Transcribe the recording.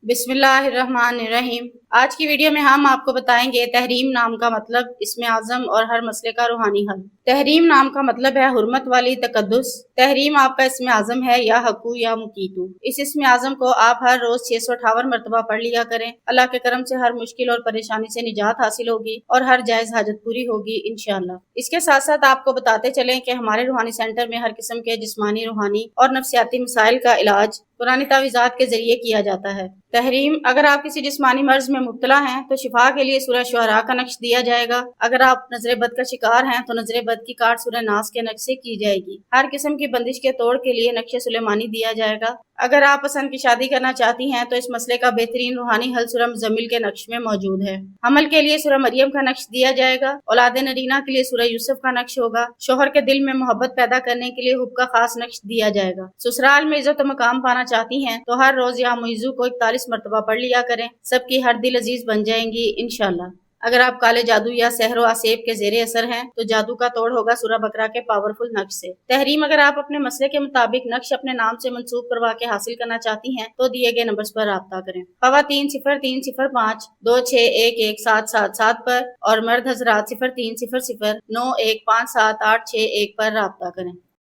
बिस्मिल्लाहिर्रहमानिर्रहीम। आज की वीडियो में हम आपको बताएंगे तहरीम नाम का मतलब, इसमें आज़म और हर मसले का रूहानी हल। तहरीम नाम का मतलब है हुर्मत वाली, तकद्दुस। तहरीम आपका इसमें आज़म है, या हकू या मुकीतू। इस इसमें आज़म को आप हर रोज 658 मरतबा पढ़ लिया करें। अल्लाह के करम से हर मुश्किल और परेशानी से निजात हासिल होगी और हर जायज हाजत पूरी होगी इंशाअल्लाह। इसके साथ साथ आपको बताते चलें कि हमारे रूहानी सेंटर में हर किस्म के जिस्मानी, रूहानी और नफ्सियाती मसाइल का इलाज कुरानी तावीज़ात के जरिए किया जाता है। तहरीम, अगर आप किसी जिस्मानी मर्ज में मुब्तला हैं तो शिफा के लिए सूरह शुअरा का नक्श दिया जाएगा। अगर आप नजर बद का शिकार हैं तो नजर बद की काट सूरह नास के नक्श से की जाएगी। हर किस्म की बंदिश के तोड़ के लिए नक्श सुलेमानी दिया जाएगा। अगर आप पसंद की शादी करना चाहती हैं तो इस मसले का बेहतरीन रूहानी हल सूरह मुज़म्मिल के नक्श में मौजूद है। हमल के लिए सूरह मरियम का नक्श दिया जाएगा। औलाद नरीना के लिए सूरह यूसुफ का नक्श होगा। शोहर के दिल में मोहब्बत पैदा करने के लिए हुब का खास नक्श दिया जाएगा। ससुराल में इज्जत और मकाम पाना चाहती हैं तो हर रोज या मुइज़्ज़ू को 41 मरतबा पढ़ लिया करें। सबकी हर दिल अजीज बन जाएंगी इंशाअल्लाह। अगर आप काले जादू या सहरो आसेब के जेरे असर हैं तो जादू का तोड़ होगा सूरह बकरा के पावरफुल नक्श से। तहरीम, अगर आप अपने मसले के मुताबिक नक्श अपने नाम से मंसूब करवा के हासिल करना चाहती हैं तो दिए गए नंबर्स पर राब्ता करें। ख़वातीन 0305261777 पर और मर्द हजरात 030091578661 पर राब्ता करें।